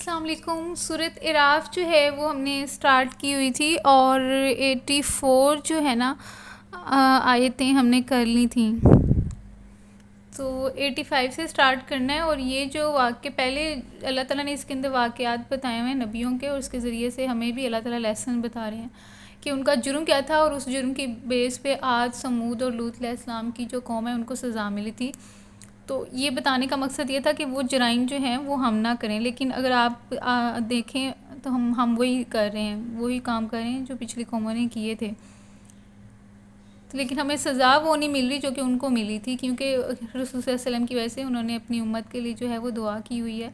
السلام علیکم۔ سورۃ اعراف جو ہے وہ ہم نے اسٹارٹ کی ہوئی تھی اور 84 جو ہے نا آیتیں ہم نے کر لی تھیں، تو 85 سے اسٹارٹ کرنا ہے۔ اور یہ جو واقع پہلے اللہ تعالیٰ نے اس کے اندر واقعات بتائے ہوئے ہیں نبیوں کے، اور اس کے ذریعے سے ہمیں بھی اللہ تعالیٰ لیسن بتا رہے ہیں کہ ان کا جرم کیا تھا، اور اس جرم کی بیس پہ عاد، سمود اور لوط علیہ السلام کی جو قوم ہے ان کو سزا ملی تھی۔ تو یہ بتانے کا مقصد یہ تھا کہ وہ جرائم جو ہیں وہ ہم نہ کریں، لیکن اگر آپ دیکھیں تو ہم وہی کر رہے ہیں، وہی کام کر رہے ہیں جو پچھلی قوموں نے کیے تھے، لیکن ہمیں سزا وہ نہیں مل رہی جو کہ ان کو ملی تھی، کیونکہ رسول صلی اللہ علیہ وسلم کی وجہ سے انہوں نے اپنی امت کے لیے جو ہے وہ دعا کی ہوئی ہے۔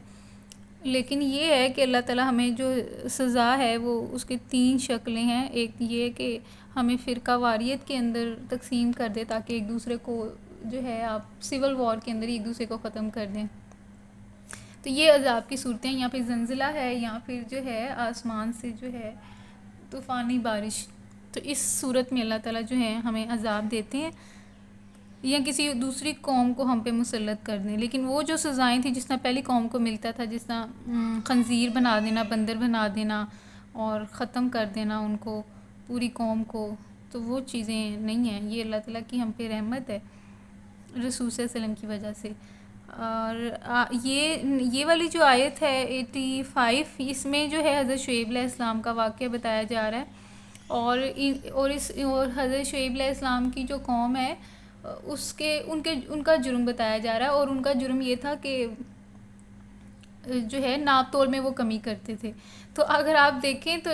لیکن یہ ہے کہ اللہ تعالیٰ ہمیں جو سزا ہے وہ اس کی 3 شکلیں ہیں۔ ایک یہ کہ ہمیں فرقہ واریت کے اندر تقسیم کر دے تاکہ ایک دوسرے کو جو ہے آپ سول وار کے اندر ایک دوسرے کو ختم کر دیں، تو یہ عذاب کی صورتیں، یا پھر زلزلہ ہے، یا پھر جو ہے آسمان سے جو ہے طوفانی بارش، تو اس صورت میں اللہ تعالیٰ جو ہے ہمیں عذاب دیتے ہیں یا کسی دوسری قوم کو ہم پہ مسلط کر دیں۔ لیکن وہ جو سزائیں تھیں جس طرح پہلی قوم کو ملتا تھا، جس طرح خنزیر بنا دینا، بندر بنا دینا اور ختم کر دینا ان کو، پوری قوم کو، تو وہ چیزیں نہیں ہیں۔ یہ اللہ تعالیٰ کی ہم پہ رحمت ہے رسول صلی اللہ علیہ وسلم کی وجہ سے۔ اور یہ والی جو آیت ہے 85، اس میں جو ہے حضرت شعیب علیہ السلام کا واقعہ بتایا جا رہا ہے، اور حضرت شعیب علیہ السلام کی جو قوم ہے ان کا جرم بتایا جا رہا ہے، اور ان کا جرم یہ تھا کہ جو ہے ناپ تول میں وہ کمی کرتے تھے۔ تو اگر آپ دیکھیں تو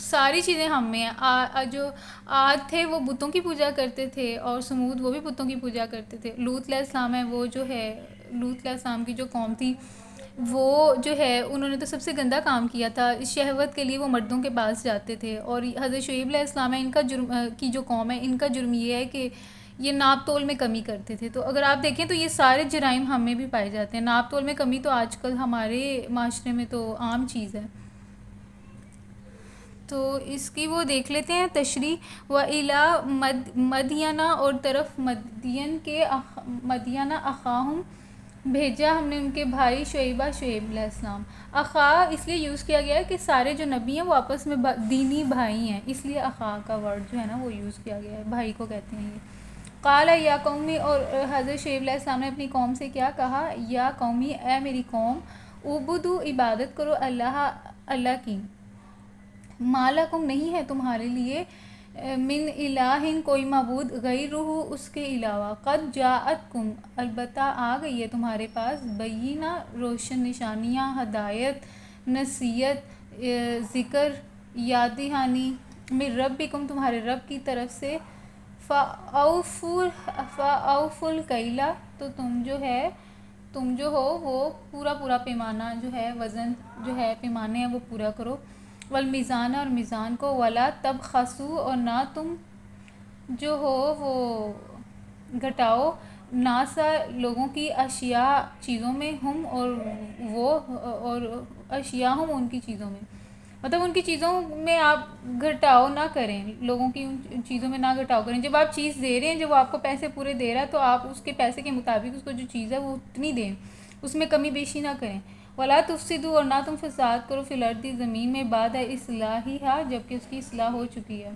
ساری چیزیں ہم میں ہیں۔ جو عاد تھے وہ بتوں کی پوجا کرتے تھے، اور سمود وہ بھی بتوں کی پوجا کرتے تھے۔ لوط علیہ السلام ہے، وہ جو ہے لوط علیہ السلام کی جو قوم تھی وہ جو ہے انہوں نے تو سب سے گندا کام کیا تھا، اس شہوت کے لیے وہ مردوں کے پاس جاتے تھے۔ اور حضرت شعیب علیہ السلام ہے، ان کا جرم کی جو قوم ہے ان کا جرم یہ ہے کہ یہ ناپ تول میں کمی کرتے تھے۔ تو اگر آپ دیکھیں تو یہ سارے جرائم ہم میں بھی پائے جاتے ہیں۔ ناپ تول میں کمی تو آج کل ہمارے معاشرے میں تو عام چیز ہے، تو اس کی وہ دیکھ لیتے ہیں تشریح۔ وَإِلَىٰ مَدْيَنَ، اور طرف مدین کے مدینہ اخاہم، بھیجا ہم نے ان کے بھائی شعیب علیہ السلام۔ اخا اس لیے یوز کیا گیا ہے کہ سارے جو نبی ہیں وہ آپس میں دینی بھائی ہیں، اس لیے اخا کا ورڈ جو ہے نا وہ یوز کیا گیا ہے، بھائی کو کہتے ہیں یہ۔ قال یا قومی، اور حضرت شعیب علیہ السلام نے اپنی قوم سے کیا کہا، یا قومی، اے میری قوم، اعبدوا، عبادت کرو، اللہ کی، ما لکم، نہیں ہے تمہارے لیے، من الہ، کوئی معبود، غیرہ، اس کے علاوہ، قد جاءتکم، البتہ آ گئی ہے تمہارے پاس، بینہ، روشن نشانیاں، ہدایت، نصیحت، ذکر، یاد دہانی، من ربکم، تمہارے رب کی طرف سے، فَأَوْفُوا الْكَيْلَ، تو تم جو ہو وہ پورا پیمانہ جو ہے، وزن جو ہے پیمانے ہیں وہ پورا کرو، والمیزان، اور میزان کو، ولا تبخسوا، اور نہ تم جو ہو وہ گھٹاؤ، ناسا، لوگوں کی، اشیاء، چیزوں میں، ہم، اور وہ، اور اشیاء ہم، ان کی چیزوں میں، مطلب ان کی چیزوں میں آپ گھٹاؤ نہ کریں، لوگوں کی ان چیزوں میں نہ گھٹاؤ کریں۔ جب آپ چیز دے رہے ہیں، جب آپ کو پیسے پورے دے رہا ہے تو آپ اس کے پیسے کے مطابق اس کو جو چیز ہے وہ اتنی دیں، اس میں کمی بیشی نہ کریں۔ ولا تفسدوا، اور نہ تم فساد کرو، فی الارض، زمین میں، بعد اصلاحها، جبکہ اس کی اصلاح ہو چکی ہے۔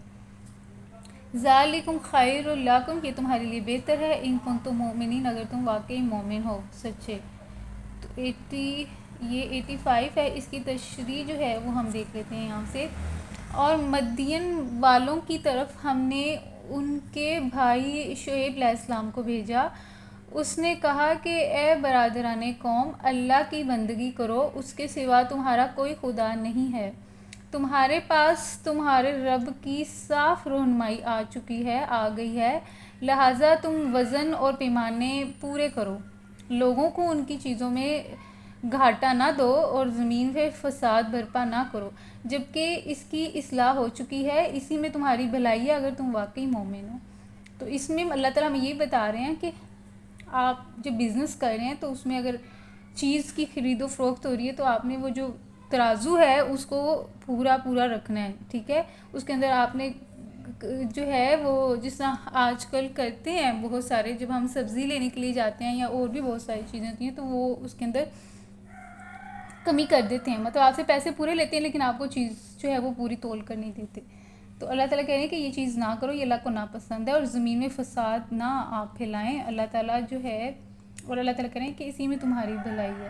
ذالکم خیر لکم، یہ تمہارے لیے بہتر ہے، ان کنتم مؤمنین، اگر تم واقعی مومن ہو، سچے۔ تو یہ 85 ہے، اس کی تشریح جو ہے وہ ہم دیکھ لیتے ہیں یہاں سے۔ اور مدین والوں کی طرف ہم نے ان کے بھائی شعیب علیہ السلام کو بھیجا، اس نے کہا کہ اے برادران قوم، اللہ کی بندگی کرو، اس کے سوا تمہارا کوئی خدا نہیں ہے، تمہارے پاس تمہارے رب کی صاف رہنمائی آ چکی ہے، آ گئی ہے، لہٰذا تم وزن اور پیمانے پورے کرو، لوگوں کو ان کی چیزوں میں گھاٹا نہ دو، اور زمین پہ فساد برپا نہ کرو، جبکہ اس کی اصلاح ہو چکی ہے، اسی میں تمہاری بھلائی ہے اگر تم واقعی مومن ہو۔ تو اس میں اللہ تعالیٰ ہمیں یہ بتا رہے ہیں کہ آپ جب بزنس کر رہے ہیں تو اس میں اگر چیز کی خرید و فروخت ہو رہی ہے تو آپ نے وہ جو ترازو ہے اس کو پورا رکھنا ہے، ٹھیک ہے، اس کے اندر آپ نے جو ہے وہ جس طرح آج کل کرتے ہیں بہت سارے، جب ہم سبزی لینے کے لیے جاتے ہیں یا اور بھی بہت ساری چیزیں ہوتی ہیں تو وہ اس کے اندر کمی کر دیتے ہیں، مطلب آپ سے پیسے پورے لیتے ہیں لیکن آپ کو چیز جو ہے وہ پوری تول کر نہیں دیتے. تو اللہ تعالیٰ کہہ رہے ہیں کہ یہ چیز نہ کرو، یہ اللہ کو ناپسند ہے، اور زمین میں فساد نہ آپ پھیلائیں. اللہ تعالیٰ جو ہے، اور اللہ تعالیٰ کہہ رہے ہیں کہ اسی میں تمہاری بھلائی ہے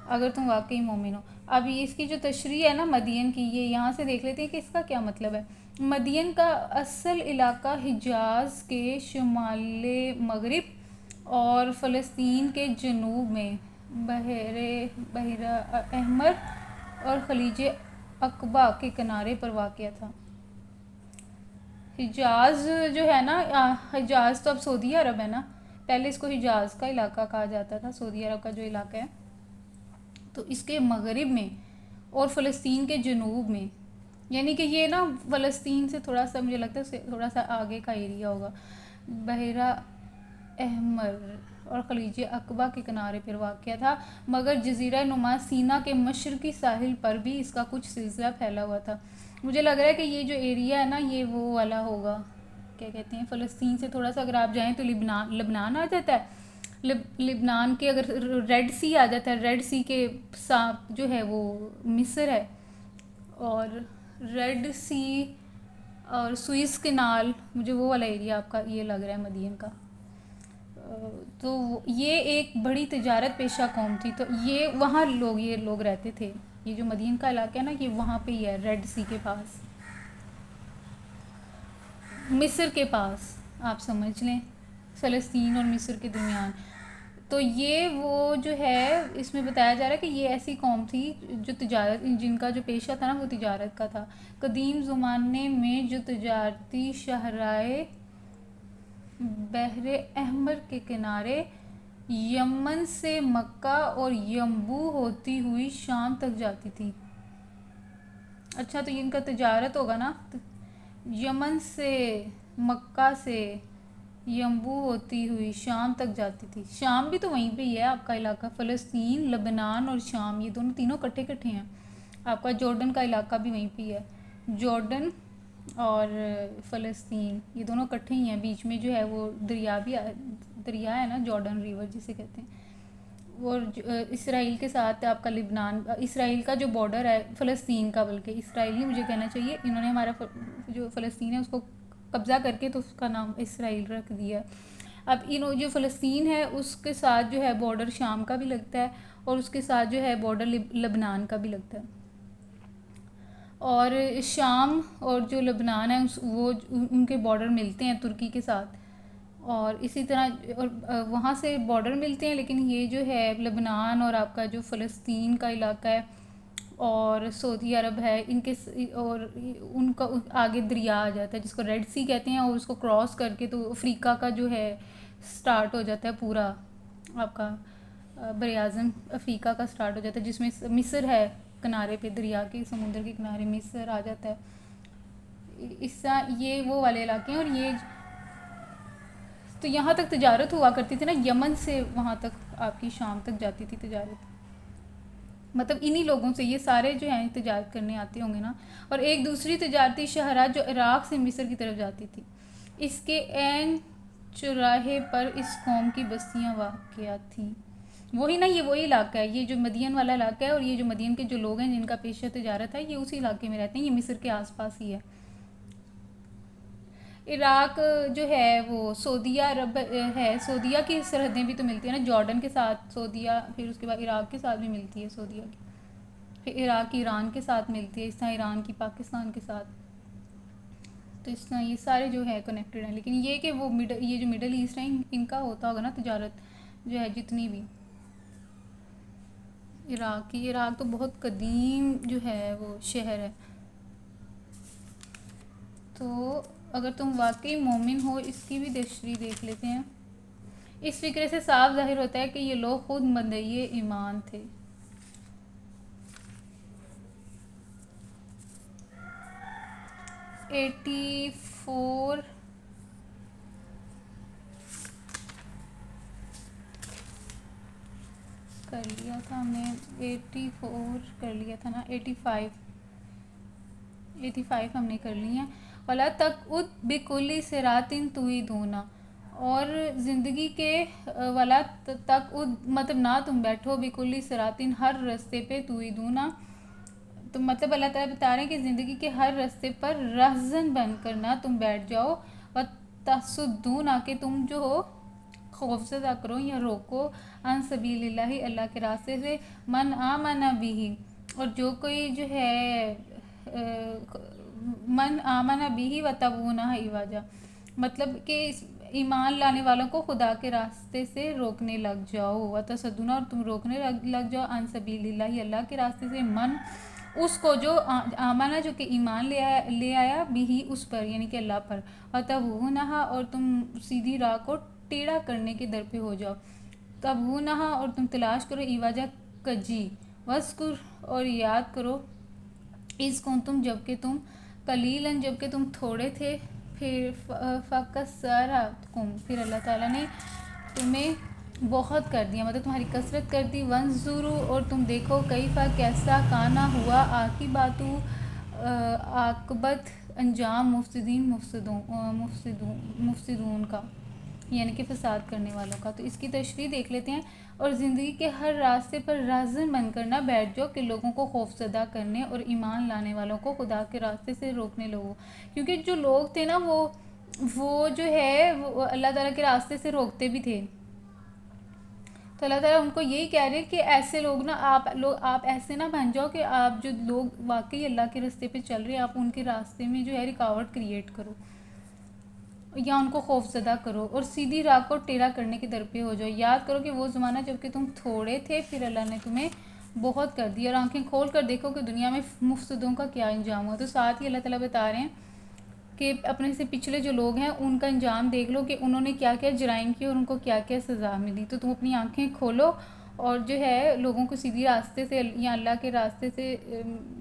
اگر تم واقعی مومن ہو. اب یہ اس کی جو تشریح ہے نا مدین کی، یہ یہاں سے دیکھ لیتے ہیں کہ اس کا کیا مطلب ہے. مدین کا اصل علاقہ حجاز کے شمال مغرب اور فلسطین کے جنوب میں بحیرہ احمر اور خلیج عقبہ کے کنارے پر واقع تھا. حجاز جو ہے نا، حجاز تو اب سعودی عرب ہے نا، پہلے اس کو حجاز کا علاقہ کہا جاتا تھا، سعودی عرب کا جو علاقہ ہے. تو اس کے مغرب میں اور فلسطین کے جنوب میں، یعنی کہ یہ نا فلسطین سے تھوڑا سا مجھے لگتا ہے تھوڑا سا آگے کا ایریا ہوگا. بحیرہ احمر اور خلیج عقبہ کے کنارے پر واقع تھا، مگر جزیرہ نما سینا کے مشرقی ساحل پر بھی اس کا کچھ سلسلہ پھیلا ہوا تھا. مجھے لگ رہا ہے کہ یہ جو ایریا ہے نا یہ وہ والا ہوگا، کیا کہتے ہیں، فلسطین سے تھوڑا سا اگر آپ جائیں تو لبنان آ جاتا ہے. لبنان کے اگر ریڈ سی آ جاتا ہے، ریڈ سی کے ساتھ جو ہے وہ مصر ہے، اور ریڈ سی اور سوئس کنال، مجھے وہ والا ایریا آپ کا یہ لگ رہا ہے مدین کا. تو یہ ایک بڑی تجارت پیشہ قوم تھی، تو یہ وہاں یہ لوگ رہتے تھے. یہ جو مدین کا علاقہ ہے نا یہ وہاں پہ ہی ہے، ریڈ سی کے پاس، مصر کے پاس آپ سمجھ لیں، فلسطین اور مصر کے درمیان. تو یہ وہ جو ہے اس میں بتایا جا رہا ہے کہ یہ ایسی قوم تھی جو تجارت، جن کا جو پیشہ تھا نا وہ تجارت کا تھا. قدیم زمانے میں جو تجارتی شاہراہیں بحر احمر کے کنارے یمن سے مکہ اور ینبوع ہوتی ہوئی شام تک جاتی تھی. اچھا تو ان کا تجارت ہوگا نا، یمن سے مکہ سے ینبوع ہوتی ہوئی شام تک جاتی تھی. شام بھی تو وہیں پہ ہی ہے آپ کا علاقہ، فلسطین، لبنان اور شام یہ دونوں تینوں کٹھے ہیں. آپ کا جارڈن کا علاقہ بھی وہیں پہ ہی ہے، جارڈن اور فلسطین یہ دونوں کٹھے ہی ہیں. بیچ میں جو ہے وہ دریا ہے نا، جارڈن ریور جسے کہتے ہیں. اور اسرائیل کے ساتھ آپ کا لبنان، اسرائیل کا جو بارڈر ہے فلسطین کا، بلکہ اسرائیل ہی مجھے کہنا چاہیے، انہوں نے ہمارا جو فلسطین ہے اس کو قبضہ کر کے تو اس کا نام اسرائیل رکھ دیا. اب جو فلسطین ہے اس کے ساتھ جو ہے بارڈر شام کا بھی لگتا ہے، اور اس کے ساتھ جو ہے بارڈر لبنان کا بھی لگتا ہے. اور شام اور جو لبنان ہے وہ ان کے بارڈر ملتے ہیں ترکی کے ساتھ، اور اسی طرح اور وہاں سے بارڈر ملتے ہیں. لیکن یہ جو ہے لبنان اور آپ کا جو فلسطین کا علاقہ ہے اور سعودی عرب ہے، ان کے اور ان کا آگے دریا آ جاتا ہے جس کو ریڈ سی کہتے ہیں، اور اس کو کراس کر کے تو افریقہ کا جو ہے سٹارٹ ہو جاتا ہے پورا آپ کا براعظم افریقہ کا سٹارٹ ہو جاتا ہے، جس میں مصر ہے کنارے پہ، دریا کے سمندر کے کنارے مصر آ جاتا ہے. اس طرح یہ وہ والے علاقے ہیں. اور یہ تو یہاں تک تجارت ہوا کرتی تھی نا، یمن سے وہاں تک آپ کی شام تک جاتی تھی تجارت، مطلب انہی لوگوں سے یہ سارے جو ہیں تجارت کرنے آتے ہوں گے نا. اور ایک دوسری تجارتی شاہراہ جو عراق سے مصر کی طرف جاتی تھی، اس کے عین چوراہے پر اس قوم کی بستیاں واقع تھیں. وہی نا، یہ وہی علاقہ ہے، یہ جو مدین والا علاقہ ہے، اور یہ جو مدین کے جو لوگ ہیں جن کا پیشہ تجارت ہے یہ اسی علاقے میں رہتے ہیں، یہ مصر کے آس پاس ہی ہے. عراق جو ہے وہ سعودیہ عرب ہے، سعودیہ کی سرحدیں بھی تو ملتی ہیں نا، جارڈن کے ساتھ سعودیہ، پھر اس کے بعد عراق کے ساتھ بھی ملتی ہے سعودیہ کی، پھر عراق کی ایران کے ساتھ ملتی ہے، اس طرح ایران کی پاکستان کے ساتھ. تو اس طرح یہ سارے جو ہے کنیکٹڈ ہیں. لیکن یہ کہ وہ یہ جو مڈل ایسٹ ہیں ان کا ہوتا ہوگا نا تجارت جو ہے جتنی بھی عراق تو بہت قدیم جو ہے وہ شہر ہے. تو اگر تم واقعی مومن ہو، اس کی بھی تشریح دیکھ لیتے ہیں. اس فکرے سے صاف ظاہر ہوتا ہے کہ یہ لوگ خود مدعی ایمان تھے. ایٹی فور کر لیا تھا ہم نے، 84 کر لیا تھا نا، 85 ہم نے کر لی ہیں. وَلَا تَقْعُدْ بِكُلِّ صِرَاطٍ تُوعِدُونَ، اور زندگی کے ولا تک مطلب نہ تم بیٹھو بکلی سراتن ہر رستے پہ تویدونا. تو مطلب اللہ تعالیٰ بتا رہے ہیں کہ زندگی کے ہر رستے پر رہزن بن کر نہ تم بیٹھ جاؤ و تصدون کہ تم جو ہو خوف زدہ کرو یا روکو ان سبیل اللہ اللہ کے راستے سے من آمن بھی. اور جو کوئی جو ہے من آمن بھی و تبغونہ عوجا، مطلب کہ ایمان لانے والوں کو خدا کے راستے سے روکنے لگ جاؤ و تصدون اور تم روکنے لگ جاؤ ان سبیل اللہ اللہ کے راستے سے من اس کو جو آمانہ جو کہ ایمان لے آیا بھی اس پر یعنی کہ اللہ پر، و تبغونہ اور تم سیدھی راہ کو ٹیڑھا کرنے کے در پہ ہو جاؤ. تبغونہ اور تم تلاش کرو ایواجہ کجی، وذکر اور یاد کرو اس کو تم جب کہ تم قلیلاً جب کہ تم تھوڑے تھے، پھر فکسرکم پھر اللہ تعالیٰ نے تمہیں بہت کر دیا، مطلب تمہاری کثرت کر دی. ونظروا اور تم دیکھو کیفا کیسا کانا ہوا عاقبت انجام مفسدون کا یعنی کہ فساد کرنے والوں کا. تو اس کی تشریح دیکھ لیتے ہیں. اور زندگی کے ہر راستے پر رہزن بن کر نہ بیٹھ جاؤ کہ لوگوں کو خوف زدہ کرنے اور ایمان لانے والوں کو خدا کے راستے سے روکنے لگو، کیونکہ جو لوگ تھے نا وہ جو ہے وہ اللہ تعالیٰ کے راستے سے روکتے بھی تھے. تو اللہ تعالیٰ ان کو یہی کہہ رہے کہ ایسے لوگ نا آپ ایسے نہ بن جاؤ کہ آپ جو لوگ واقعی اللہ کے راستے پہ چل رہے ہیں آپ ان کے راستے میں جو ہے رکاوٹ کریٹ کرو یا ان کو خوف زدہ کرو اور سیدھی راہ کو ٹیڑھا کرنے کے در پہ ہو جاؤ. یاد کرو کہ وہ زمانہ جب کہ تم تھوڑے تھے پھر اللہ نے تمہیں بہت کر دیا، اور آنکھیں کھول کر دیکھو کہ دنیا میں مفسدوں کا کیا انجام ہوا. تو ساتھ ہی اللہ تعالیٰ بتا رہے ہیں کہ اپنے سے پچھلے جو لوگ ہیں ان کا انجام دیکھ لو کہ انہوں نے کیا کیا جرائم کیے اور ان کو کیا کیا سزا ملی. تو تم اپنی آنکھیں کھولو اور جو ہے لوگوں کو سیدھی راستے سے یا اللہ کے راستے سے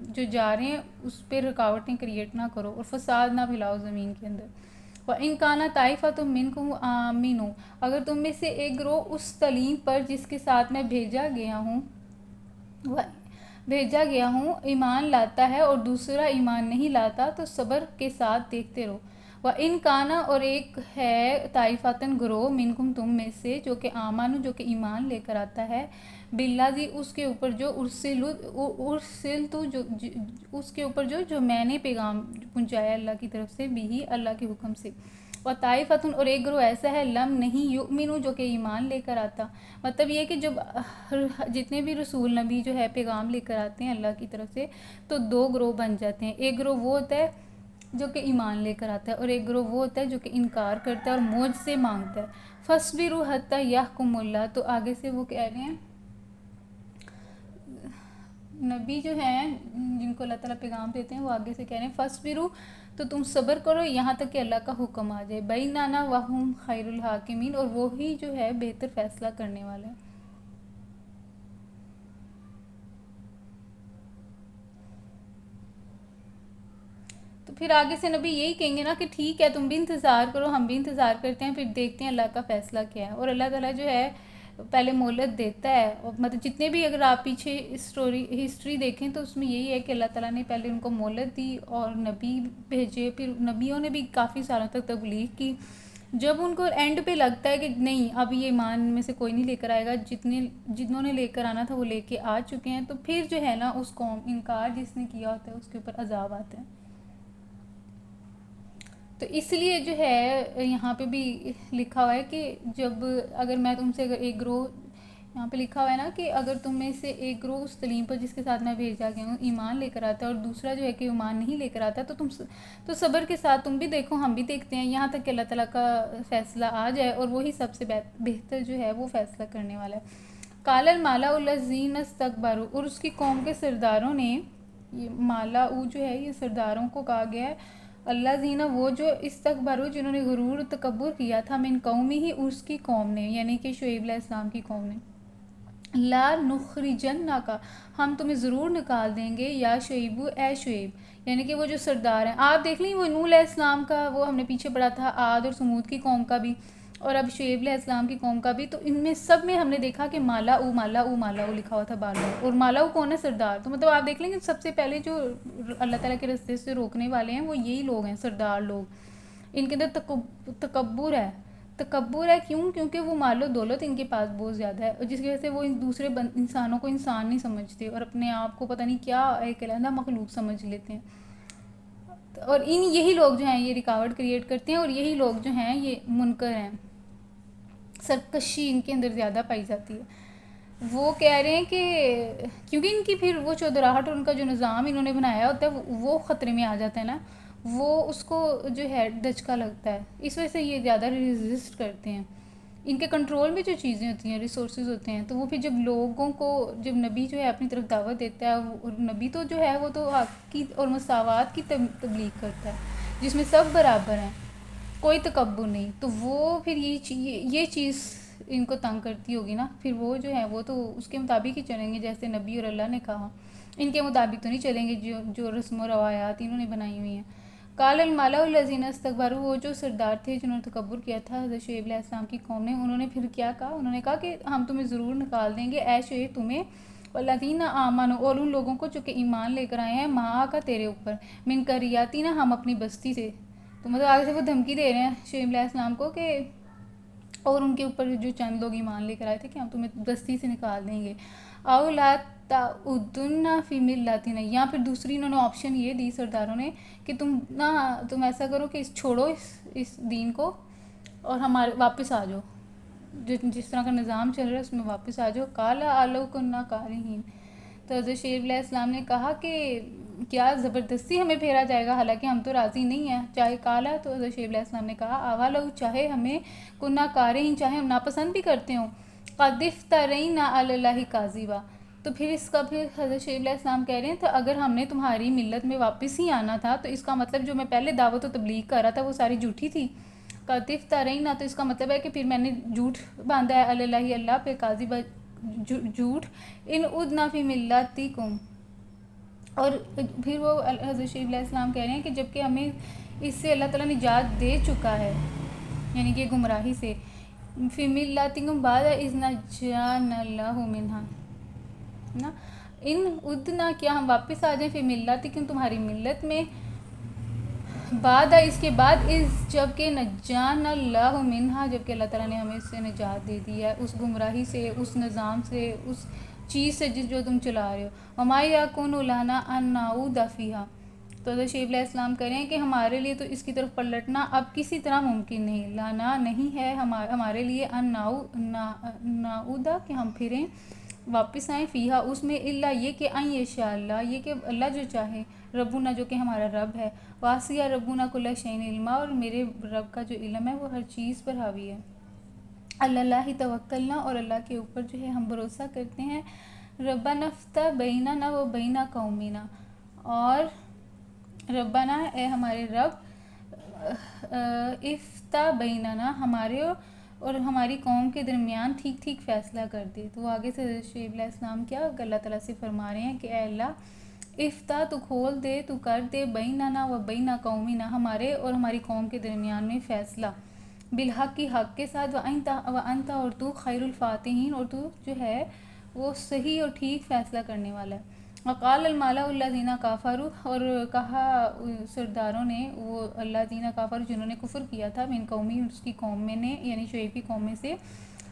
جو جا رہے ہیں اس پہ رکاوٹیں کریٹ نہ کرو اور فساد نہ پھیلاؤ زمین کے اندر. وَإِن كَانَ طَائِفَةٌ مِّنكُمْ آمِنُوا اگر تم میں سے ایک گروہ اس تعلیم پر جس کے ساتھ میں بھیجا گیا ہوں ایمان لاتا ہے اور دوسرا ایمان نہیں لاتا تو صبر کے ساتھ دیکھتے رہو. وَإِن كَانَ اور ایک ہے طائفتاً گروہ منکم تم میں سے جو کہ آمنوا جو کہ ایمان لے کر آتا ہے بالذی اس کے اوپر جو ارسلت اس کے اوپر جو میں نے پیغام پہنچایا اللہ کی طرف سے بھی اللہ کے حکم سے. وطائفتاً اور ایک گروہ ایسا ہے لم نہیں یؤمنوا جو کہ ایمان لے کر آتا. مطلب یہ کہ جب جتنے بھی رسول نبی جو ہے پیغام لے کر آتے ہیں اللہ کی طرف سے تو دو گروہ بن جاتے ہیں. ایک گروہ وہ ہوتا ہے جو کہ ایمان لے کر آتا ہے اور ایک گروہ وہ ہوتا ہے جو کہ انکار کرتا ہے اور موج سے مانگتا ہے. فَاصْبِرُوا حَتَّى يَحْكُمَ اللَّهُ تو آگے سے وہ کہہ رہے ہیں نبی جو ہیں جن کو اللہ تعالیٰ پیغام دیتے ہیں وہ آگے سے کہہ رہے ہیں فَاصْبِرُوا تو تم صبر کرو یہاں تک کہ اللہ کا حکم آ جائے. بَيْنَنَا وَهُمْ خَيْرُ الْحَاكِمِينَ اور وہی جو ہے بہتر فیصلہ کرنے والے ہیں. تو پھر آگے سے نبی یہی کہیں گے نا کہ ٹھیک ہے تم بھی انتظار کرو ہم بھی انتظار کرتے ہیں پھر دیکھتے ہیں اللہ کا فیصلہ کیا ہے. اور اللہ تعالیٰ جو ہے پہلے مہلت دیتا ہے اور مطلب جتنے بھی اگر آپ پیچھے ہسٹری دیکھیں تو اس میں یہی ہے کہ اللہ تعالیٰ نے پہلے ان کو مہلت دی اور نبی بھیجے، پھر نبیوں نے بھی کافی سالوں تک تبلیغ کی. جب ان کو اینڈ پہ لگتا ہے کہ نہیں اب یہ ایمان میں سے کوئی نہیں لے کر آئے گا، جتنوں نے لے کر آنا تھا وہ لے کے آ چکے ہیں، تو پھر جو ہے نا اس قوم انکار جس نے کیا ہوتا ہے اس کے اوپر عذاب آتا ہے. تو اس لیے جو ہے یہاں پہ بھی لکھا ہوا ہے کہ جب اگر میں تم سے اگر ایک گروہ یہاں پہ لکھا ہوا ہے نا کہ اگر تم میں سے ایک گروہ اس تعلیم پر جس کے ساتھ میں بھیجا گیا ہوں ایمان لے کر آتا ہے اور دوسرا جو ہے کہ ایمان نہیں لے کر آتا تو صبر کے ساتھ تم بھی دیکھو ہم بھی دیکھتے ہیں یہاں تک کہ اللہ تعالیٰ کا فیصلہ آ جائے اور وہی سب سے بہتر جو ہے وہ فیصلہ کرنے والا ہے. قال المالا الذین استکبروا اور اس کی قوم کے سرداروں نے، یہ مالا جو ہے یہ سرداروں کو کہا گیا ہے، اللہ زینہ وہ جو استکبروا جنہوں نے غرور تکبر کیا تھا من قومی ہی اس کی قوم نے یعنی کہ شعیب علیہ السلام کی قوم نے. لا نخرجنک ہم تمہیں ضرور نکال دیں گے یا شعیب اے شعیب یعنی کہ وہ جو سردار ہیں. آپ دیکھ لیں وہ نوح علیہ السلام کا وہ ہم نے پیچھے پڑھا تھا، عاد اور سمود کی قوم کا بھی اور اب شعیب علیہ السلام کی قوم کا بھی، تو ان میں سب میں ہم نے دیکھا کہ مالا او لکھا ہوا تھا بار بار. اور مالا او کون ہے؟ سردار. تو مطلب آپ دیکھ لیں کہ سب سے پہلے جو اللہ تعالیٰ کے راستے سے روکنے والے ہیں وہ یہی لوگ ہیں، سردار لوگ. ان کے اندر تکبر ہے، تکبر ہے کیوں؟ کیونکہ وہ مال و دولت ان کے پاس بہت زیادہ ہے، اور جس کی وجہ سے وہ دوسرے انسانوں کو انسان نہیں سمجھتے اور اپنے آپ کو پتہ نہیں کیا ایک علیحدہ مخلوق سمجھ لیتے ہیں. اور یہی لوگ جو ہیں یہ رکاوٹ کریٹ کرتے ہیں، اور یہی لوگ جو ہیں یہ منکر ہیں. سرکشی ان کے اندر زیادہ پائی جاتی ہے. وہ کہہ رہے ہیں کہ کیونکہ ان کی پھر وہ چودراہٹ اور ان کا جو نظام انہوں نے بنایا ہوتا ہے وہ خطرے میں آ جاتا ہے نا، وہ اس کو جو ہے دھچکا لگتا ہے، اس وجہ سے یہ زیادہ ریزسٹ کرتے ہیں. ان کے کنٹرول میں جو چیزیں ہوتی ہیں، ریسورسز ہوتے ہیں، تو وہ پھر جب لوگوں کو، جب نبی جو ہے اپنی طرف دعوت دیتا ہے، اور نبی تو جو ہے وہ تو حق کی اور مساوات کی تبلیغ کرتا ہے جس میں سب برابر ہیں، کوئی تکبر نہیں. تو وہ پھر یہ چیز ان کو تنگ کرتی ہوگی نا، پھر وہ جو ہے وہ تو اس کے مطابق ہی چلیں گے جیسے نبی اور اللہ نے کہا، ان کے مطابق تو نہیں چلیں گے جو رسم و روایات انہوں نے بنائی ہوئی ہیں. قال الملأ الذین استکبروا، وہ جو سردار تھے جنہوں نے تکبر کیا تھا حضرت شعیب علیہ السلام کی قوم نے، انہوں نے پھر کیا کہا؟ انہوں نے کہا کہ ہم تمہیں ضرور نکال دیں گے اے شعیب تمہیں، والذین آمنوا، اور ان لوگوں کو جو کہ ایمان لے کر آئے ہیں، ماں کا تیرے اوپر، من قریاتنا، ہم اپنی بستی سے. تو مطلب آگے سے وہ دھمکی دے رہے ہیں شعیب علیہ السلام کو کہ، اور ان کے اوپر جو چند لوگ ایمان لے کر آئے تھے کہ ہم تمہیں بستی سے نکال دیں گے. او لا تعودن فی ملتنا، یا پھر دوسری انہوں نے آپشن یہ دی سرداروں نے کہ تم ایسا کرو کہ چھوڑو اس دین کو اور ہمارے واپس آ جاؤ، جس طرح کا نظام چل رہا ہے اس میں واپس آ جاؤ. قال اَلَوْ كُنَّا كَارِهِينَ، تو حضرت شعیب علیہ السلام نے کہا کہ کیا زبردستی ہمیں پھیرا جائے گا حالانکہ ہم تو راضی نہیں ہیں. چاہے کالا، تو حضرت شعیب علیہ السلام نے کہا اولو، چاہے ہمیں کنّا کارہین، چاہے ہم ناپسند بھی کرتے ہوں، قد افترینا علی اللہ کاذبا، تو پھر اس کا پھر حضرت شعیب علیہ السلام کہہ رہے ہیں تو اگر ہم نے تمہاری ملت میں واپس ہی آنا تھا تو اس کا مطلب جو میں پہلے دعوت و تبلیغ کر رہا تھا وہ ساری جھوٹی تھی. قد افترینا، تو اس کا مطلب ہے کہ پھر میں نے جھوٹ باندھا ہے علی اللہ، اللہ پہ، کاذبا، جھوٹ. ان ادنا فی ملتکم، اور پھر وہ حضرت شعیب علیہ السلام کہہ رہے ہیں کہ جبکہ ہمیں اس سے اللہ تعالیٰ نجات دے چکا ہے، یعنی کہ گمراہی سے. فی ملتکم بعد اذ نجانا اللہ منہا نا، ان ادنا، کیا ہم واپس آ جائیں، فی ملتکم، تمہاری ملت میں، بعد اس کے بعد، اس جب کہ نجانا اللہ منہا، جب کہ اللہ تعالیٰ نے ہمیں اس سے نجات دے دی ہے، اس گمراہی سے، اس نظام سے، اس چیز سے جو تم چلا رہے ہو. وما یکون لنا ان نعود فیہا، تو حضرت شعیب علیہ السلام کہہ رہے ہیں کہ ہمارے لیے تو اس کی طرف پلٹنا اب کسی طرح ممکن نہیں، لانا نہیں ہے ہمارے لیے ان نعود، کہ ہم پھریں، واپس آئیں، فیہا، اس میں، الا، یہ کہ ان یشاء اللہ، یہ کہ اللہ جو چاہے، ربنا، جو کہ ہمارا رب ہے، واسع ربنا کل شیء علما، اور میرے رب کا جو علم ہے وہ ہر چیز پر حاوی ہے. اللہ توکلنا، اور اللہ کے اوپر جو ہے ہم بھروسہ کرتے ہیں. ربنا افتح بیننا و بین قومنا، اور ربنا، اے ہمارے رب، افتح بیننا، ہمارے اور ہماری قوم کے درمیان ٹھیک ٹھیک فیصلہ کر دے. تو آگے سے حضرت شعیب علیہ السلام کیا اللہ تعالیٰ سے فرما رہے ہیں کہ اے اللہ، افتح، تو کھول دے، تو کر دے، بیننا و بین قومنا، ہمارے اور ہماری قوم کے درمیان میں فیصلہ، بالحق، کی حق کے ساتھ، وانت، اور تو خیر الفاتحین، اور تو جو ہے وہ صحیح اور ٹھیک فیصلہ کرنے والا ہے. وقال الملأ الذین کفروا، اور کہا سرداروں نے، وہ الذین کفروا جنہوں نے کفر کیا تھا، من قومی، اس کی قوم میں نے، یعنی شعیب کی قوم میں سے،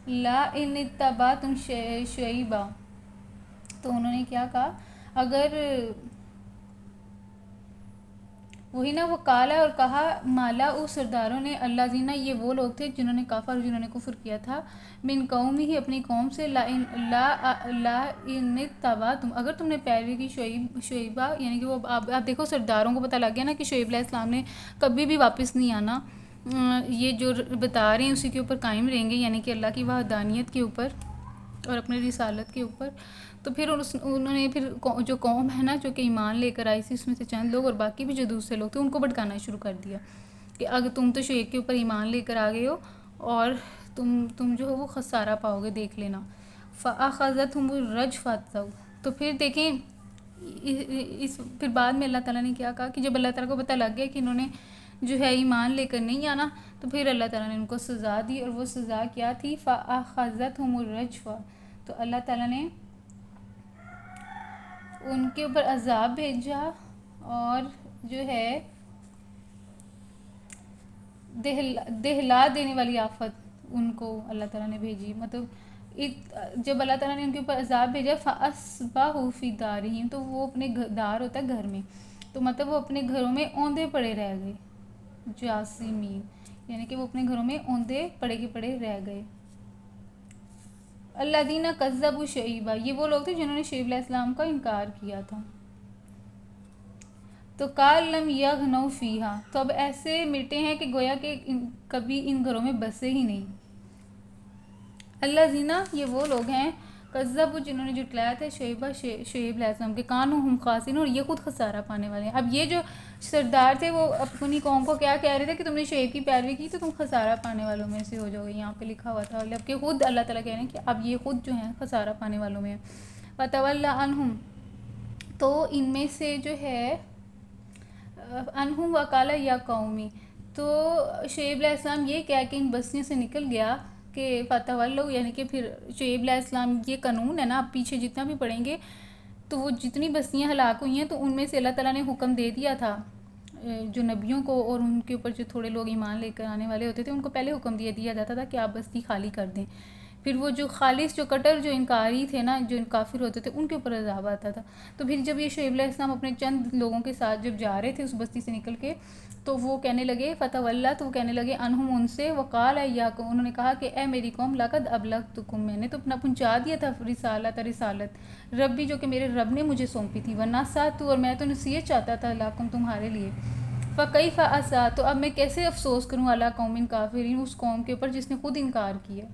لا ان اتبعتم شعیبا، تو انہوں نے کیا کہا، اگر وہی نا، وہ کالا، اور کہا مالا، اس سرداروں نے، اللہ زینہ، یہ وہ لوگ تھے جنہوں نے کافر، جنہوں نے کفر کیا تھا، من قوم ہی، اپنی قوم سے، لا ان تبعتم، اگر تم نے پیروی کی شعیبہ، یعنی کہ وہ آپ دیکھو سرداروں کو پتہ لگ گیا نا کہ شعیب علیہ السلام نے کبھی بھی واپس نہیں آنا، یہ جو بتا رہے ہیں اسی کے اوپر قائم رہیں گے، یعنی کہ اللہ کی وحدانیت کے اوپر اور اپنے رسالت کے اوپر. تو پھر انہوں نے پھر جو قوم ہے نا جو کہ ایمان لے کر آئی تھی، اس میں سے چند لوگ اور باقی بھی جو دوسرے لوگ تھے، ان کو بھٹکانا شروع کر دیا کہ اگر تم تو شعیب کے اوپر ایمان لے کر آ گئے ہو اور تم جو ہو وہ خسارہ پاؤ گے، دیکھ لینا. فَأَخَذَتْهُمُ الرَّجْفَةُ، تو پھر دیکھیں پھر بعد میں اللہ تعالیٰ نے کیا کہا کہ جب اللہ تعالیٰ کو پتہ لگ گیا کہ انہوں نے جو ہے ایمان لے کر نہیں آنا، تو پھر اللہ تعالیٰ نے ان کو سزا دی، اور وہ سزا کیا تھی، فَأَخَذَتْهُمُ الرَّجْفَةُ، تو اللہ تعالیٰ نے ان کے اوپر عذاب بھیجا، اور جو ہے دہلا دینے والی آفت، ان کو اللہ تعالیٰ نے بھیجی، مطلب جب اللہ تعالیٰ نے ان کے اوپر عذاب بھیجا فَأَصْبَحُوا فِي دَارِهِمْ، تو وہ اپنے دار ہوتا ہے گھر میں، تو مطلب وہ اپنے گھروں میں اوندے پڑے رہ گئے، جاسمین، یعنی کہ وہ اپنے گھروں میں اوندے پڑے کے پڑے رہ گئے۔ الذین کذبوا شعیبا، یہ وہ لوگ تھے جنہوں نے شعیب علیہ السلام کا انکار کیا تھا۔ تو کال لم یغنوا فیہا، تو اب ایسے مٹے ہیں کہ گویا کہ کبھی ان گھروں میں بسے ہی نہیں۔ الذین، یہ وہ لوگ ہیں کذبوا، جنہوں نے جھٹلایا تھا شعیب علیہ السلام کے، کانوا ہم خاسرین، اور یہ خود خسارہ پانے والے ہیں۔ اب یہ جو سردار تھے وہ اپنی قوم کو کیا کہہ رہے تھے کہ تم نے شعیب کی پیروی کی تو تم خسارہ پانے والوں میں سے ہو جاؤ گے، یہاں پہ لکھا ہوا تھا، جبکہ خود اللہ تعالیٰ کہہ رہے ہیں کہ اب یہ خود جو ہیں خسارہ پانے والوں میں ہیں۔ وَتَوَلَّ عَنْهُمْ، تو ان میں سے جو ہے انہم وقال یا قومی، تو شعیب علیہ السلام یہ کہہ کہ ان بستیوں سے نکل گیا کہ فتولوا، یعنی کہ پھر شعیب علیہ السلام، یہ قانون ہے نا، آپ پیچھے جتنا بھی پڑھیں گے تو وہ جتنی بستیاں ہلاک ہوئی ہیں تو ان میں سے اللہ تعالیٰ نے حکم دے دیا تھا جو نبیوں کو، اور ان کے اوپر جو تھوڑے لوگ ایمان لے کر آنے والے ہوتے تھے ان کو پہلے حکم دیا جاتا تھا کہ آپ بستی خالی کر دیں، پھر وہ جو خالص جو کٹر جو انکاری تھے نا، جو کافر ہوتے تھے ان کے اوپر عذاب آتا تھا۔ تو پھر جب یہ شعیب علیہ السلام اپنے چند لوگوں کے ساتھ جب جا رہے تھے اس بستی سے نکل کے، تو وہ کہنے لگے فتولا، تو وہ کہنے لگے انہم ان سے، وقال یا قوم، انہوں نے کہا کہ اے میری قوم، لقد ابلغتکم، میں نے تو اپنا پہنچا دیا تھا رسالت ربی، جو کہ میرے رب نے مجھے سونپی تھی، ونصحت، اور میں تو نصیحت چاہتا تھا لکم، تمہارے لیے، فکیف اسیٰ، تو اب میں کیسے افسوس کروں علی قوم کافرین، اس قوم کے اوپر جس نے خود انکار کیا۔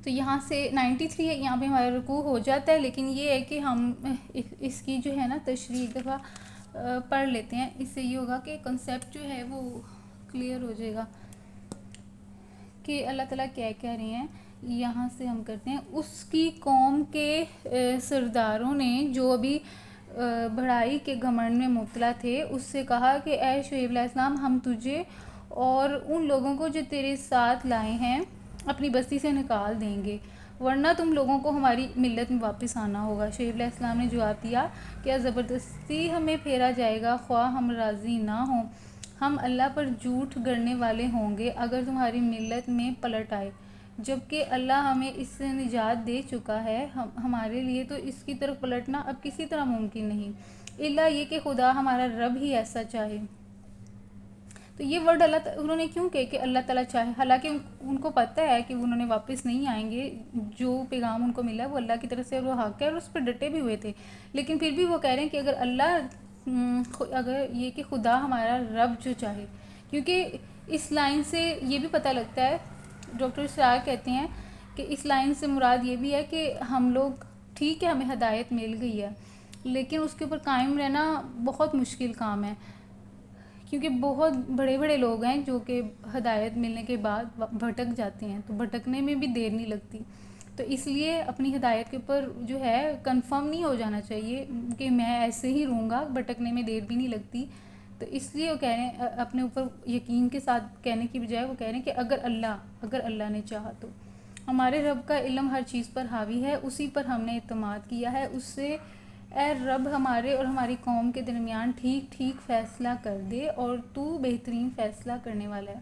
تو یہاں سے 93 ہے، یہاں پہ ہمارا رکوع ہو جاتا ہے، لیکن یہ ہے کہ ہم اس کی جو ہے نا تشریح ایک دفعہ پڑھ لیتے ہیں، اس سے یہ ہوگا کہ کنسیپٹ جو ہے وہ کلیئر ہو جائے گا کہ اللہ تعالیٰ کیا کہہ رہے ہیں۔ یہاں سے ہم کرتے ہیں، اس کی قوم کے سرداروں نے جو ابھی بڑائی کے گھمنڈ میں مبتلا تھے، اس سے کہا کہ اے شعیب علیہ السلام، ہم تجھے اور ان لوگوں کو جو تیرے ساتھ لائے ہیں اپنی بستی سے نکال دیں گے، ورنہ تم لوگوں کو ہماری ملت میں واپس آنا ہوگا۔ شعیب علیہ السلام نے جواب دیا، کیا زبردستی ہمیں پھیرا جائے گا، خواہ ہم راضی نہ ہوں، ہم اللہ پر جھوٹ گڑنے والے ہوں گے اگر تمہاری ملت میں پلٹ آئے، جبکہ اللہ ہمیں اس سے نجات دے چکا ہے، ہمارے لیے تو اس کی طرف پلٹنا اب کسی طرح ممکن نہیں، الا یہ کہ خدا ہمارا رب ہی ایسا چاہے۔ تو یہ ورڈ انہوں نے کیوں کہ اللہ تعالیٰ چاہے، حالانکہ ان کو پتہ ہے کہ انہوں نے واپس نہیں آئیں گے، جو پیغام ان کو ملا وہ اللہ کی طرف سے اور وہ حق ہے، اور اس پہ ڈٹے بھی ہوئے تھے، لیکن پھر بھی وہ کہہ رہے ہیں کہ اگر یہ کہ خدا ہمارا رب جو چاہے، کیونکہ اس لائن سے یہ بھی پتہ لگتا ہے، ڈاکٹر اسرار کہتے ہیں کہ اس لائن سے مراد یہ بھی ہے کہ ہم لوگ ٹھیک ہے ہمیں ہدایت مل گئی ہے، لیکن اس کے اوپر قائم رہنا بہت مشکل کام ہے، کیونکہ بہت بڑے بڑے لوگ ہیں جو کہ ہدایت ملنے کے بعد بھٹک جاتے ہیں، تو بھٹکنے میں بھی دیر نہیں لگتی، تو اس لیے اپنی ہدایت کے اوپر جو ہے کنفرم نہیں ہو جانا چاہیے کہ میں ایسے ہی رہوں گا، بھٹکنے میں دیر بھی نہیں لگتی، تو اس لیے وہ کہہ رہے ہیں اپنے اوپر یقین کے ساتھ کہنے کی بجائے وہ کہہ رہے ہیں کہ اگر اللہ نے چاہا تو، ہمارے رب کا علم ہر چیز پر حاوی ہے، اسی پر ہم نے اعتماد کیا ہے، اس سے اے رب ہمارے اور ہماری قوم کے درمیان ٹھیک ٹھیک فیصلہ کر دے، اور تو بہترین فیصلہ کرنے والا ہے۔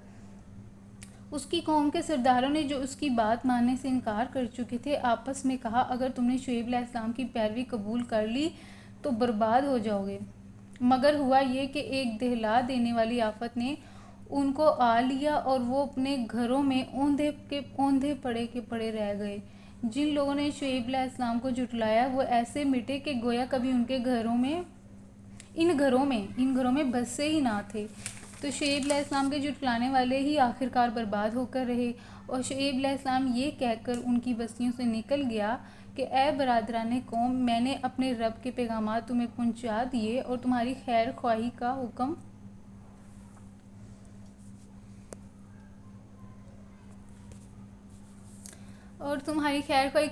اس کی قوم کے سرداروں نے جو اس کی بات ماننے سے انکار کر چکے تھے آپس میں کہا، اگر تم نے شعیب علیہ السلام کی پیروی قبول کر لی تو برباد ہو جاؤ گے، مگر ہوا یہ کہ ایک دہلا دینے والی آفت نے ان کو آ لیا اور وہ اپنے گھروں میں اوندھے پڑے کے پڑے رہ گئے۔ جن لوگوں نے شعیب علیہ السلام کو جھٹلایا وہ ایسے مٹے کہ گویا کبھی ان کے ان گھروں میں بسے ہی نہ تھے۔ تو شعیب علیہ السلام کے جھٹلانے والے ہی آخرکار برباد ہو کر رہے، اور شعیب علیہ السلام یہ کہہ کر ان کی بستیوں سے نکل گیا کہ اے برادران قوم، میں نے اپنے رب کے پیغامات تمہیں پہنچا دیے اور تمہاری خیر خواہی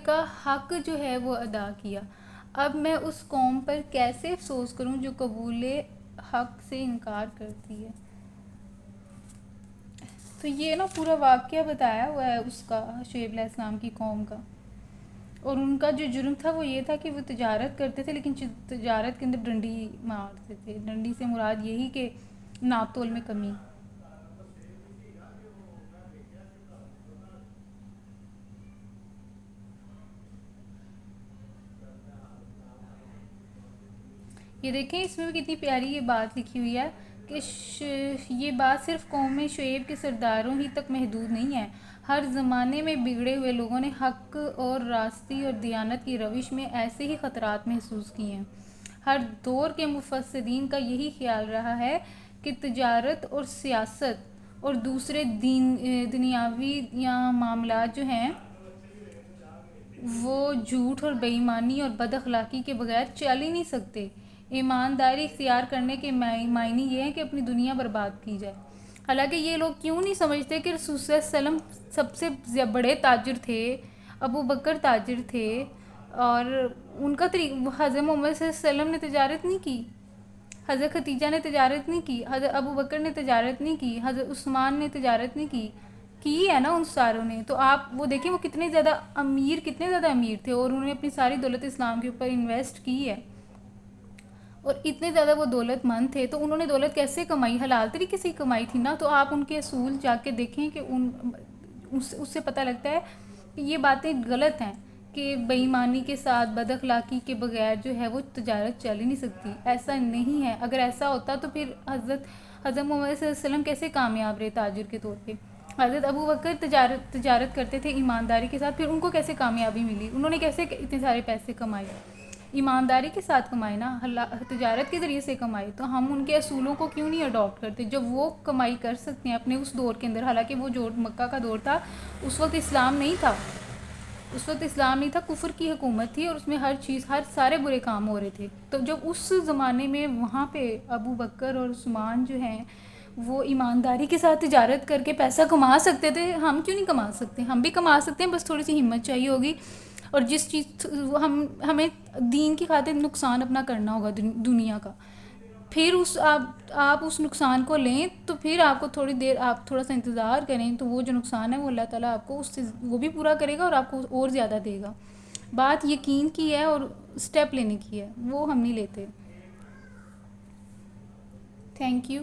کا حق جو ہے وہ ادا کیا، اب میں اس قوم پر کیسے افسوس کروں جو قبول حق سے انکار کرتی ہے۔ تو یہ نا پورا واقعہ بتایا ہوا ہے اس کا، شعیب علیہ السلام کی قوم کا، اور ان کا جو جرم تھا وہ یہ تھا کہ وہ تجارت کرتے تھے، لیکن تجارت کے اندر ڈنڈی مارتے تھے، ڈنڈی سے مراد یہی کہ ناپ تول میں کمی۔ یہ دیکھیں اس میں بھی کتنی پیاری یہ بات لکھی ہوئی ہے کہ یہ بات صرف قوم شعیب کے سرداروں ہی تک محدود نہیں ہے، ہر زمانے میں بگڑے ہوئے لوگوں نے حق اور راستی اور دیانت کی روش میں ایسے ہی خطرات محسوس کیے ہیں۔ ہر دور کے مفسرین کا یہی خیال رہا ہے کہ تجارت اور سیاست اور دوسرے دنیاوی یا معاملات جو ہیں وہ جھوٹ اور بے ایمانی اور بد اخلاقی کے بغیر چل ہی نہیں سکتے۔ ایمانداری اختیار کرنے کے معنی یہ ہے کہ اپنی دنیا برباد کی جائے۔ حالانکہ یہ لوگ کیوں نہیں سمجھتے کہ رسول صلی اللہ علیہ وسلم سب سے بڑے تاجر تھے، ابو بکر تاجر تھے، اور ان کا حضرت محمد صلی اللہ علیہ وسلم نے تجارت نہیں کی، حضرت ختیجہ نے تجارت نہیں کی، حضرت ابو بکر نے تجارت نہیں کی، حضرت عثمان نے تجارت نہیں کی ہے نا ان ساروں نے۔ تو آپ وہ دیکھیں وہ کتنے زیادہ امیر تھے، اور انہوں نے اپنی ساری دولت اسلام کے اوپر انویسٹ کی ہے، اور اتنے زیادہ وہ دولت مند تھے، تو انہوں نے دولت کیسے کمائی؟ حلال طریقے سے کمائی تھی نا۔ تو آپ ان کے اصول جا کے دیکھیں کہ اس سے پتہ لگتا ہے کہ یہ باتیں غلط ہیں کہ بے ایمانی کے ساتھ بد اخلاقی کے بغیر جو ہے وہ تجارت چل ہی نہیں سکتی۔ ایسا نہیں ہے، اگر ایسا ہوتا تو پھر حضرت محمد صلی اللہ علیہ وسلم کیسے کامیاب رہے تاجر کے طور پہ؟ حضرت ابو بکر تجارت کرتے تھے ایمانداری کے ساتھ، پھر ان کو کیسے کامیابی ملی؟ انہوں نے کیسے اتنے سارے پیسے کمائے؟ ایمانداری کے ساتھ کمائے نا، تجارت کے ذریعے سے کمائے۔ تو ہم ان کے اصولوں کو کیوں نہیں اڈاپٹ کرتے جب وہ کمائی کر سکتے ہیں اپنے اس دور کے اندر؟ حالانکہ وہ جو مکہ کا دور تھا اس وقت اسلام نہیں تھا، کفر کی حکومت تھی، اور اس میں سارے برے کام ہو رہے تھے۔ تو جب اس زمانے میں وہاں پہ ابو بکر اور عثمان جو ہیں وہ ایمانداری کے ساتھ تجارت کر کے پیسہ کما سکتے تھے، ہم کیوں نہیں کما سکتے؟ ہم بھی کما سکتے ہیں، بس تھوڑی سی ہمت چاہیے ہوگی، اور جس چیز ہمیں دین کی خاطر نقصان اپنا کرنا ہوگا دنیا کا، پھر آپ اس نقصان کو لیں، تو پھر آپ کو تھوڑی دیر آپ تھوڑا سا انتظار کریں، تو وہ جو نقصان ہے وہ اللہ تعالیٰ آپ کو اس سے وہ بھی پورا کرے گا، اور آپ کو اور زیادہ دے گا۔ بات یقین کی ہے اور سٹیپ لینے کی ہے، وہ ہم نہیں لیتے۔ Thank you.